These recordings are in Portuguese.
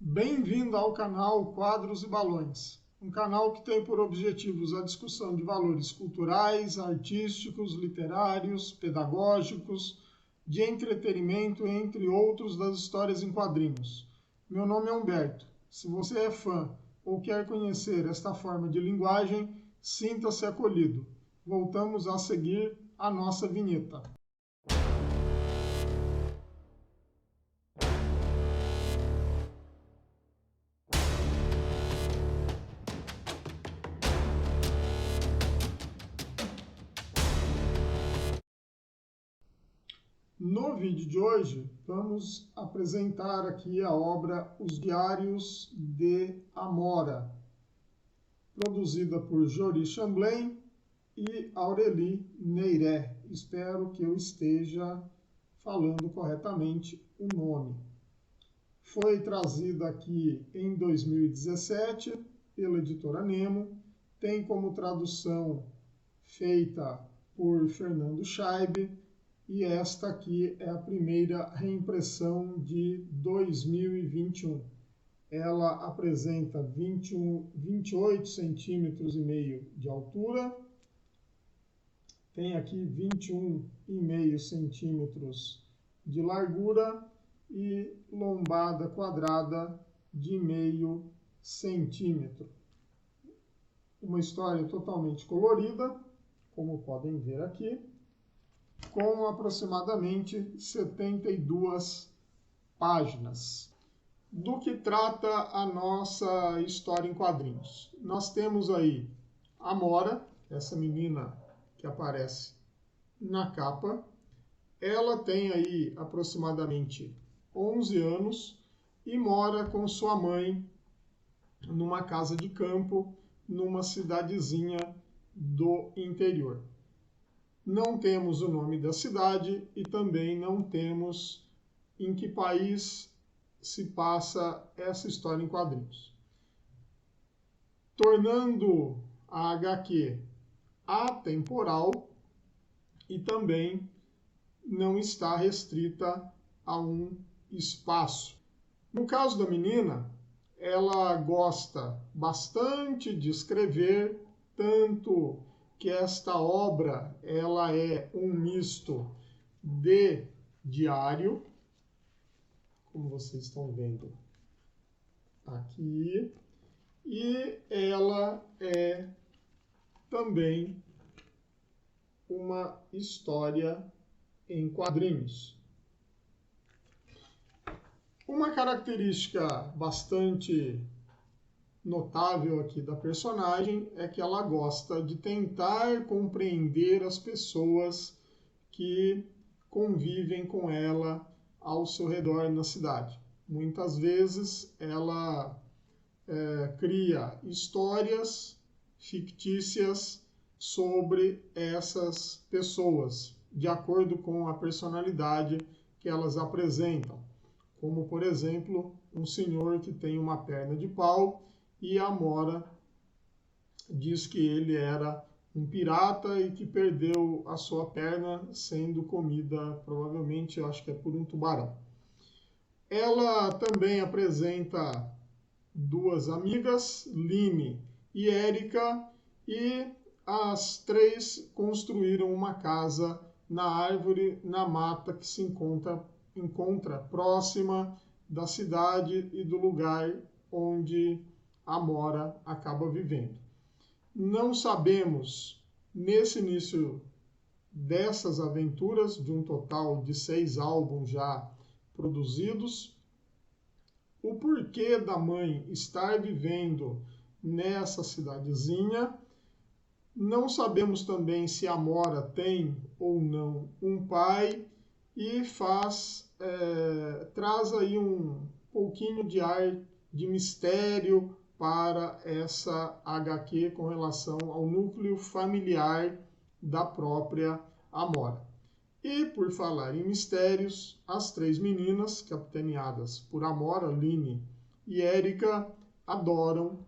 Bem-vindo ao canal Quadros e Balões, um canal que tem por objetivos a discussão de valores culturais, artísticos, literários, pedagógicos, de entretenimento, entre outros, das histórias em quadrinhos. Meu nome é Humberto. Se você é fã ou quer conhecer esta forma de linguagem, sinta-se acolhido. Voltamos a seguir a nossa vinheta. No vídeo de hoje, vamos apresentar aqui a obra Os Diários de Amora, produzida por Jory Chamblin e Aurélie Neiré. Espero que eu esteja falando corretamente o nome. Foi trazida aqui em 2017 pela editora Nemo, tem como tradução feita por Fernando Scheibe, e esta aqui é a primeira reimpressão de 2021. Ela apresenta 28 centímetros e meio de altura, tem aqui 21,5 centímetros de largura e lombada quadrada de meio centímetro. Uma história totalmente colorida, como podem ver aqui, com aproximadamente 72 páginas. Do que trata a nossa história em quadrinhos? Nós temos aí Amora, essa menina que aparece na capa. Ela tem aí aproximadamente 11 anos e mora com sua mãe numa casa de campo, numa cidadezinha do interior. Não temos o nome da cidade e também não temos em que país se passa essa história em quadrinhos, tornando a HQ atemporal e também não está restrita a um espaço. No caso da menina, ela gosta bastante de escrever, tanto que esta obra ela é um misto de diário, como vocês estão vendo aqui, e ela é também uma história em quadrinhos. Uma característica bastante notável aqui da personagem é que ela gosta de tentar compreender as pessoas que convivem com ela ao seu redor na cidade. Muitas vezes ela cria histórias fictícias sobre essas pessoas, de acordo com a personalidade que elas apresentam. Como, por exemplo, um senhor que tem uma perna de pau e a Amora diz que ele era um pirata e que perdeu a sua perna sendo comida, provavelmente, eu acho que é por um tubarão. Ela também apresenta duas amigas, Line e Érica, e as três construíram uma casa na árvore, na mata que se encontra próxima da cidade e do lugar onde Amora acaba vivendo. Não sabemos, nesse início dessas aventuras, de um total de 6 álbuns já produzidos, o porquê da mãe estar vivendo nessa cidadezinha. Não sabemos também se Amora tem ou não um pai, e traz aí um pouquinho de ar de mistério para essa HQ com relação ao núcleo familiar da própria Amora. E por falar em mistérios, as três meninas, capitaneadas por Amora, Line e Érica, adoram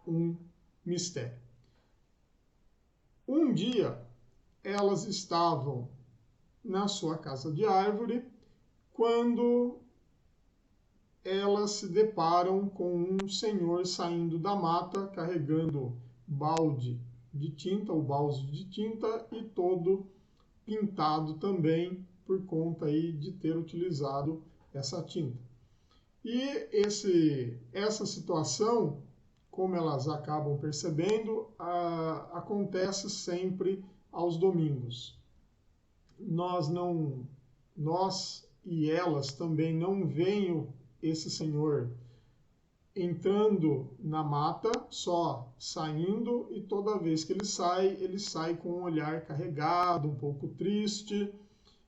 um mistério. Um dia, elas estavam na sua casa de árvore, quando elas se deparam com um senhor saindo da mata carregando balde de tinta, o balde de tinta, e todo pintado também por conta aí de ter utilizado essa tinta. E essa situação, como elas acabam percebendo, acontece sempre aos domingos. Nós e elas também não veem esse senhor entrando na mata, só saindo, e toda vez que ele sai com um olhar carregado, um pouco triste,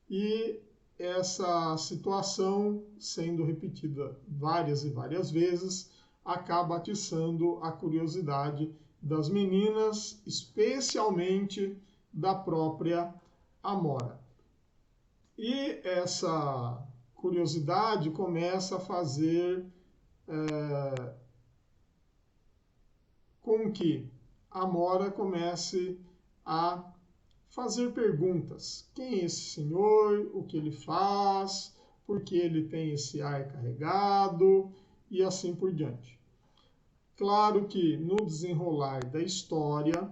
e essa situação, sendo repetida várias e várias vezes, acaba atiçando a curiosidade das meninas, especialmente da própria Amora. E essa curiosidade começa a fazer com que a Amora comece a fazer perguntas. Quem é esse senhor? O que ele faz? Por que ele tem esse ar carregado? E assim por diante. Claro que no desenrolar da história,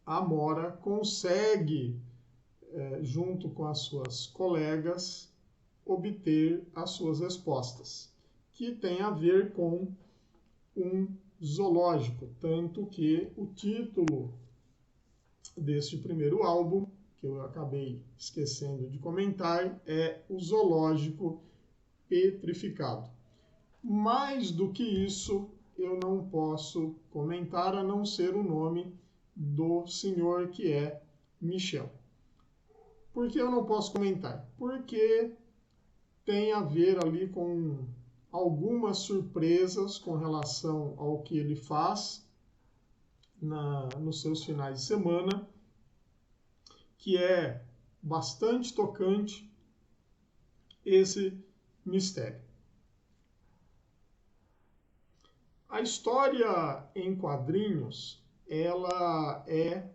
a Amora consegue, junto com as suas colegas, obter as suas respostas, que tem a ver com um zoológico, tanto que o título deste primeiro álbum, que eu acabei esquecendo de comentar, é O Zoológico Petrificado. Mais do que isso, eu não posso comentar, a não ser o nome do senhor, que é Michel. Por que eu não posso comentar? Porque tem a ver ali com algumas surpresas com relação ao que ele faz nos seus finais de semana, que é bastante tocante esse mistério. A história em quadrinhos, ela é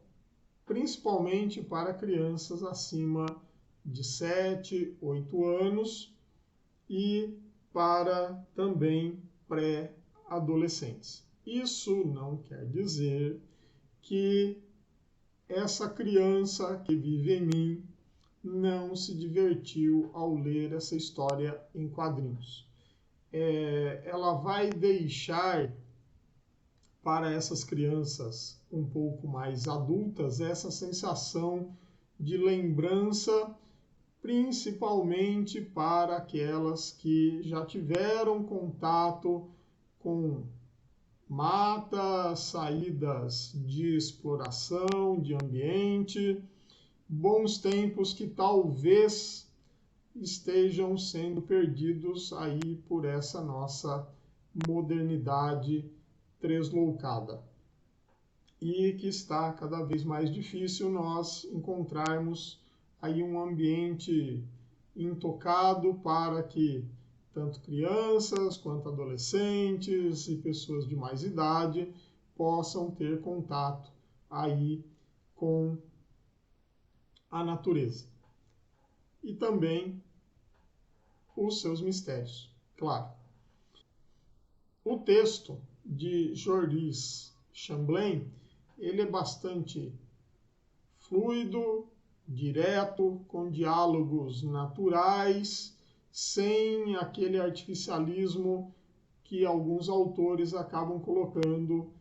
principalmente para crianças acima de 7, 8 anos e para também pré-adolescentes. Isso não quer dizer que essa criança que vive em mim não se divertiu ao ler essa história em quadrinhos. Ela vai deixar para essas crianças um pouco mais adultas essa sensação de lembrança, principalmente para aquelas que já tiveram contato com matas, saídas de exploração, de ambiente, bons tempos que talvez estejam sendo perdidos aí por essa nossa modernidade tresloucada. E que está cada vez mais difícil nós encontrarmos aí um ambiente intocado para que tanto crianças quanto adolescentes e pessoas de mais idade possam ter contato aí com a natureza. E também os seus mistérios, claro. O texto de Joris Chamblin, ele é bastante fluido, direto, com diálogos naturais, sem aquele artificialismo que alguns autores acabam colocando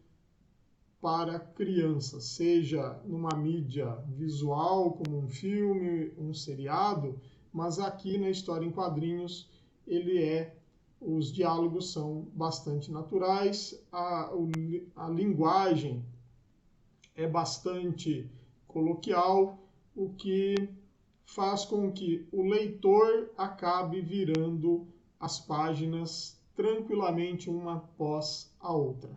para crianças, seja numa mídia visual, como um filme, um seriado, mas aqui na história em quadrinhos os diálogos são bastante naturais, a linguagem é bastante coloquial, o que faz com que o leitor acabe virando as páginas tranquilamente uma após a outra.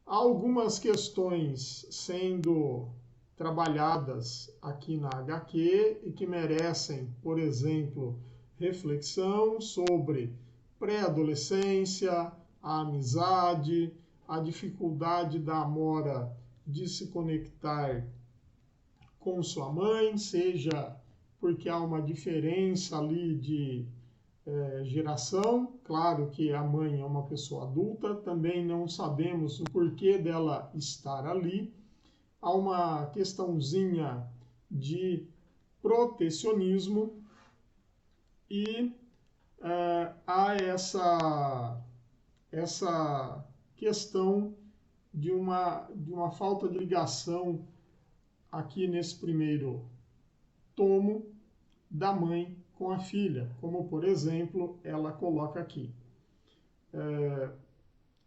Há algumas questões sendo trabalhadas aqui na HQ e que merecem, por exemplo, reflexão sobre pré-adolescência, a amizade, a dificuldade da Amora de se conectar com sua mãe, seja porque há uma diferença ali de geração. Claro que a mãe é uma pessoa adulta, também não sabemos o porquê dela estar ali. Há uma questãozinha de protecionismo e há essa questão de uma falta de ligação aqui nesse primeiro tomo da mãe com a filha, como por exemplo ela coloca aqui.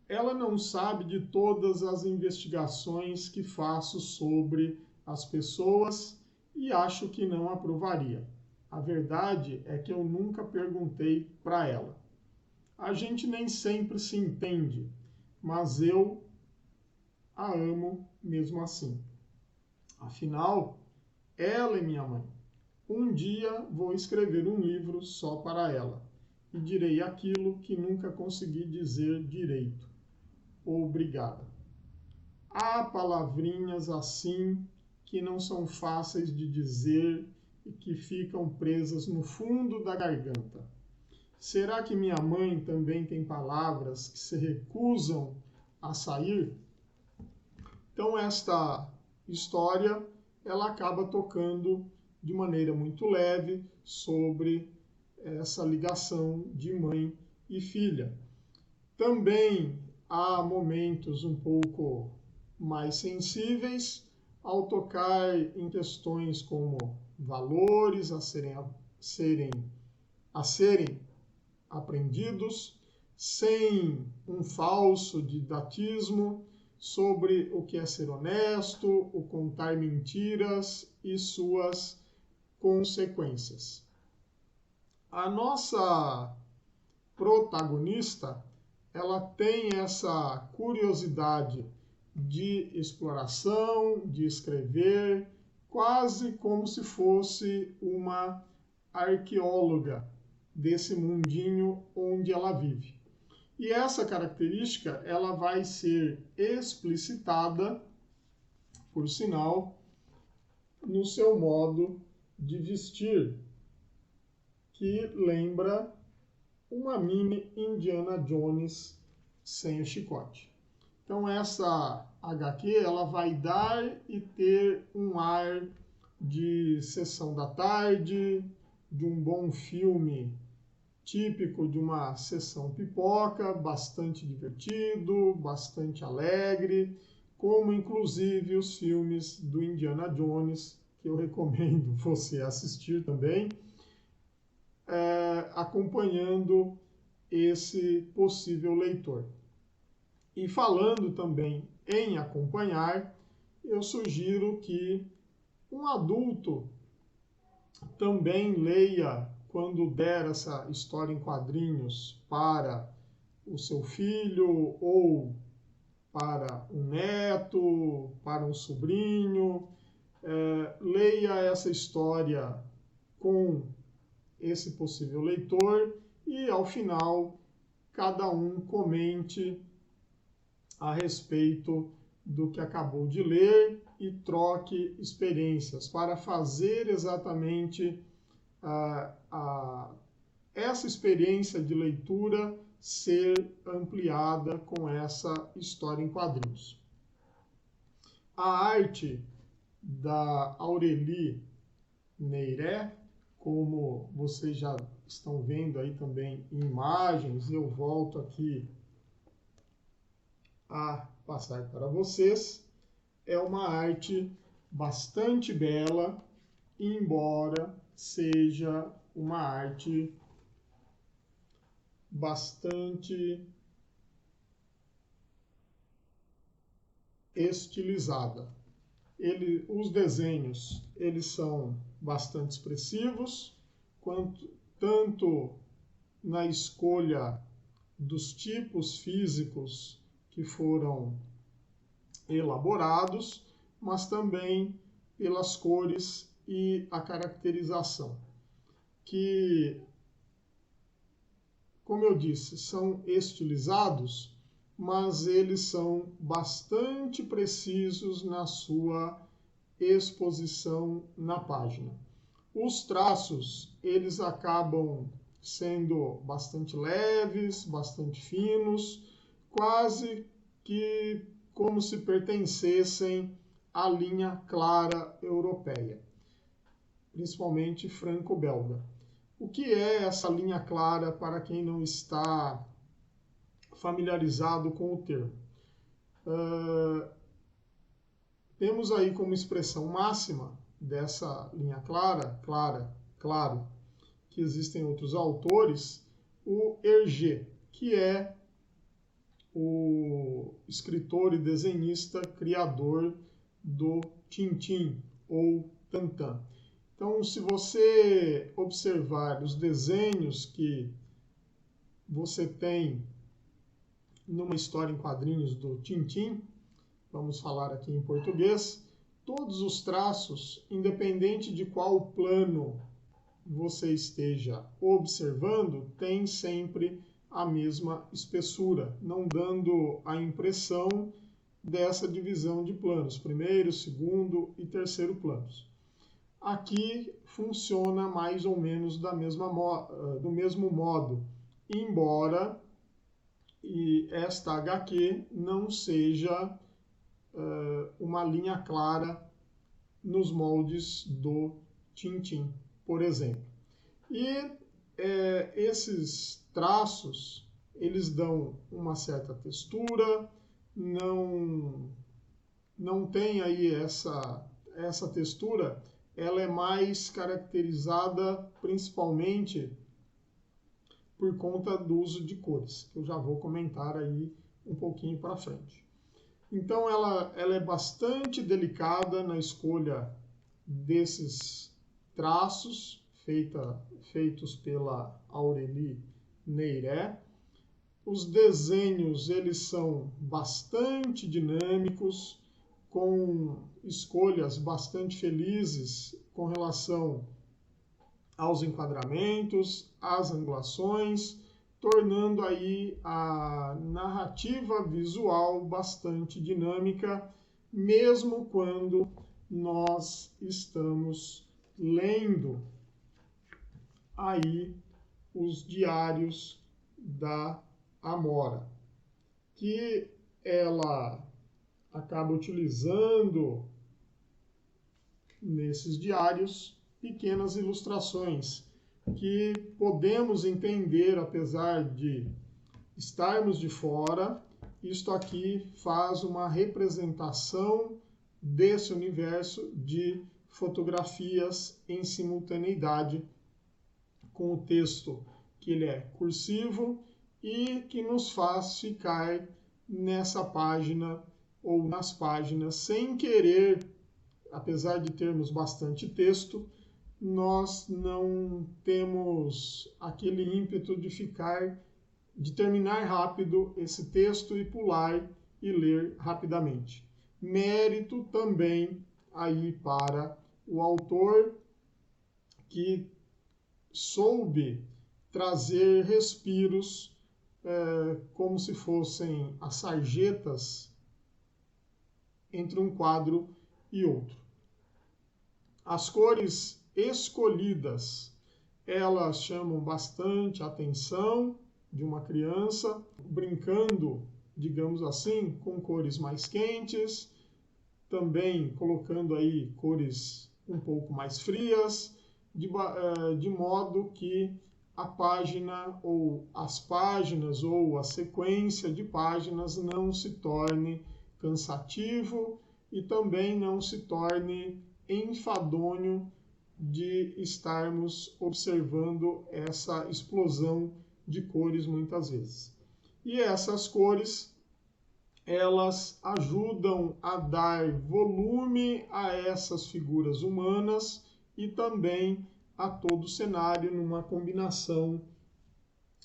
Ela não sabe de todas as investigações que faço sobre as pessoas e acho que não aprovaria. A verdade é que eu nunca perguntei para ela. A gente nem sempre se entende, mas eu a amo mesmo assim. Afinal, ela é minha mãe. Um dia vou escrever um livro só para ela e direi aquilo que nunca consegui dizer direito. Obrigada. Há palavrinhas assim que não são fáceis de dizer e que ficam presas no fundo da garganta. Será que minha mãe também tem palavras que se recusam a sair? Então esta história ela acaba tocando de maneira muito leve sobre essa ligação de mãe e filha. Também há momentos um pouco mais sensíveis ao tocar em questões como valores a serem aprendidos, sem um falso didatismo sobre o que é ser honesto, o contar mentiras e suas consequências. A nossa protagonista, ela tem essa curiosidade de exploração, de escrever, quase como se fosse uma arqueóloga desse mundinho onde ela vive. E essa característica ela vai ser explicitada, por sinal, no seu modo de vestir, que lembra uma mini Indiana Jones sem o chicote. Então essa HQ ela vai dar e ter um ar de sessão da tarde, de um bom filme típico de uma sessão pipoca, bastante divertido, bastante alegre, como inclusive os filmes do Indiana Jones, que eu recomendo você assistir também, acompanhando esse possível leitor. E falando também em acompanhar, eu sugiro que um adulto também leia, quando der essa história em quadrinhos, para o seu filho ou para um neto, para um sobrinho. Leia essa história com esse possível leitor e, ao final, cada um comente a respeito do que acabou de ler e troque experiências para fazer exatamente essa experiência de leitura ser ampliada com essa história em quadrinhos. A arte da Aurélie Neiré, como vocês já estão vendo aí também em imagens, eu volto aqui a passar para vocês, é uma arte bastante bela, embora seja uma arte bastante estilizada. Os desenhos eles são bastante expressivos, tanto na escolha dos tipos físicos que foram elaborados, mas também pelas cores e a caracterização, que, como eu disse, são estilizados, mas eles são bastante precisos na sua exposição na página. Os traços, eles acabam sendo bastante leves, bastante finos, quase que como se pertencessem à linha clara europeia, principalmente franco-belga. O que é essa linha clara para quem não está familiarizado com o termo? Temos aí como expressão máxima dessa linha clara, claro, que existem outros autores, o Hergé, que é o escritor e desenhista criador do Tintin ou Tantan. Então, se você observar os desenhos que você tem numa história em quadrinhos do Tintin, vamos falar aqui em português, todos os traços, independente de qual plano você esteja observando, tem sempre a mesma espessura, não dando a impressão dessa divisão de planos, primeiro, segundo e terceiro planos. Aqui funciona mais ou menos do mesmo modo, embora esta HQ não seja uma linha clara nos moldes do Tintin, por exemplo. E esses traços, eles dão uma certa textura, não tem aí essa textura, ela é mais caracterizada principalmente por conta do uso de cores, que eu já vou comentar aí um pouquinho para frente. Então ela é bastante delicada na escolha desses traços feitos pela Aurélie Neyret. Os desenhos eles são bastante dinâmicos, com escolhas bastante felizes com relação aos enquadramentos, às angulações, tornando aí a narrativa visual bastante dinâmica, mesmo quando nós estamos lendo aí os diários da Amora, que ela acaba utilizando nesses diários pequenas ilustrações que podemos entender, apesar de estarmos de fora. Isto aqui faz uma representação desse universo de fotografias em simultaneidade com o texto que ele é cursivo e que nos faz ficar nessa página ou nas páginas sem querer, apesar de termos bastante texto, nós não temos aquele ímpeto de terminar rápido esse texto e pular e ler rapidamente. Mérito também aí para o autor que soube trazer respiros como se fossem as sarjetas entre um quadro e outro. As cores escolhidas, elas chamam bastante a atenção de uma criança, brincando, digamos assim, com cores mais quentes, também colocando aí cores um pouco mais frias, de modo que a página ou as páginas ou a sequência de páginas não se torne cansativo e também não se torne enfadonho de estarmos observando essa explosão de cores muitas vezes. E essas cores, elas ajudam a dar volume a essas figuras humanas e também a todo o cenário numa combinação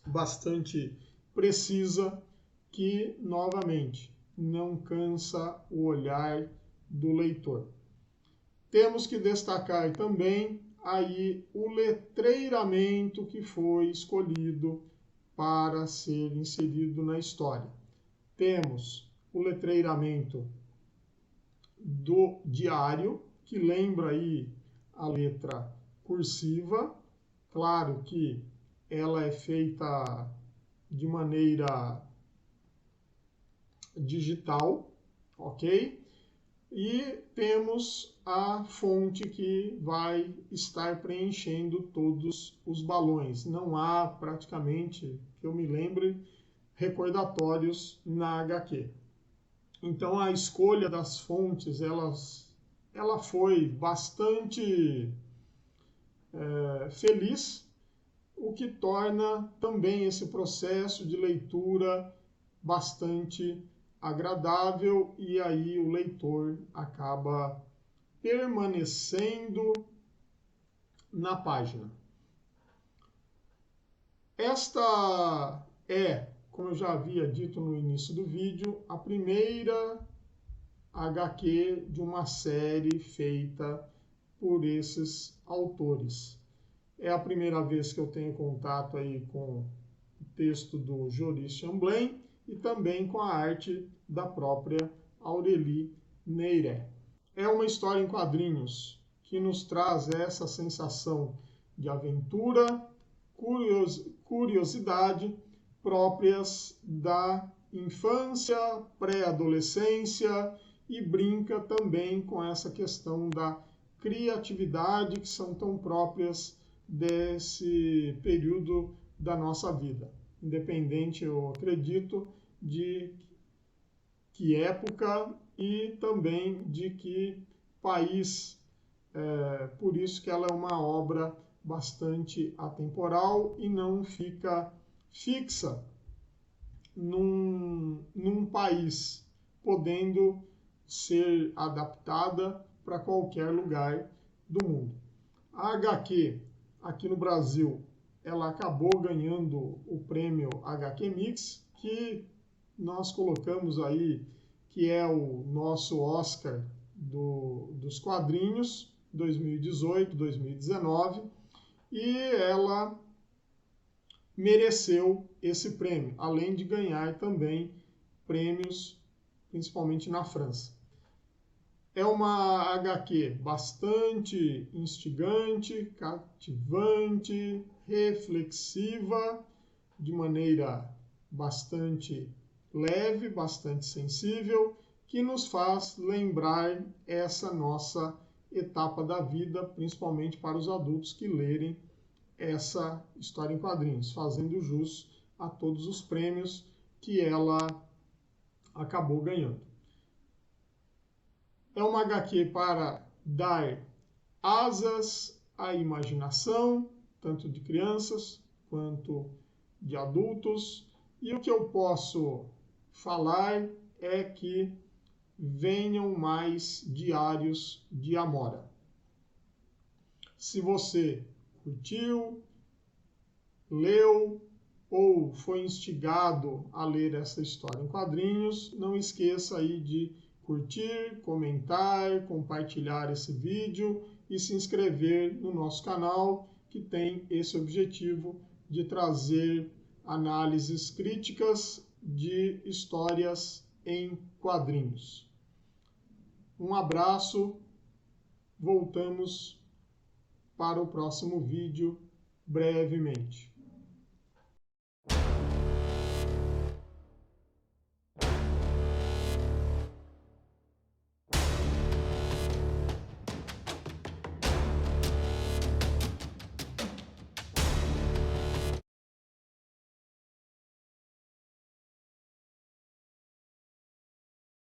bastante precisa que, novamente, não cansa o olhar do leitor. Temos que destacar também aí o letreiramento que foi escolhido para ser inserido na história. Temos o letreiramento do diário, que lembra aí a letra cursiva. Claro que ela é feita de maneira digital, ok? E temos a fonte que vai estar preenchendo todos os balões. Não há praticamente, que eu me lembre, recordatórios na HQ. Então a escolha das fontes, ela foi bastante feliz, o que torna também esse processo de leitura bastante agradável, e aí o leitor acaba permanecendo na página. Esta é, como eu já havia dito no início do vídeo, a primeira HQ de uma série feita por esses autores. É a primeira vez que eu tenho contato aí com o texto do Joris Chamblain e também com a arte da própria Aurélie Neyret. É uma história em quadrinhos que nos traz essa sensação de aventura, curiosidade próprias da infância, pré-adolescência, e brinca também com essa questão da criatividade que são tão próprias desse período da nossa vida. Independente, eu acredito, de que época e também de que país. Por isso que ela é uma obra bastante atemporal e não fica fixa num país, podendo ser adaptada para qualquer lugar do mundo. A HQ, aqui no Brasil, ela acabou ganhando o prêmio HQ Mix, que nós colocamos aí, que é o nosso Oscar dos quadrinhos, 2018, 2019, e ela mereceu esse prêmio, além de ganhar também prêmios, principalmente na França. É uma HQ bastante instigante, cativante, reflexiva, de maneira bastante leve, bastante sensível, que nos faz lembrar essa nossa etapa da vida, principalmente para os adultos que lerem essa história em quadrinhos, fazendo jus a todos os prêmios que ela acabou ganhando. É uma HQ para dar asas à imaginação, tanto de crianças quanto de adultos. E o que eu posso falar é que venham mais diários de Amora. Se você curtiu, leu ou foi instigado a ler essa história em quadrinhos, não esqueça aí de curtir, comentar, compartilhar esse vídeo e se inscrever no nosso canal, que tem esse objetivo de trazer análises críticas de histórias em quadrinhos. Um abraço, voltamos para o próximo vídeo brevemente.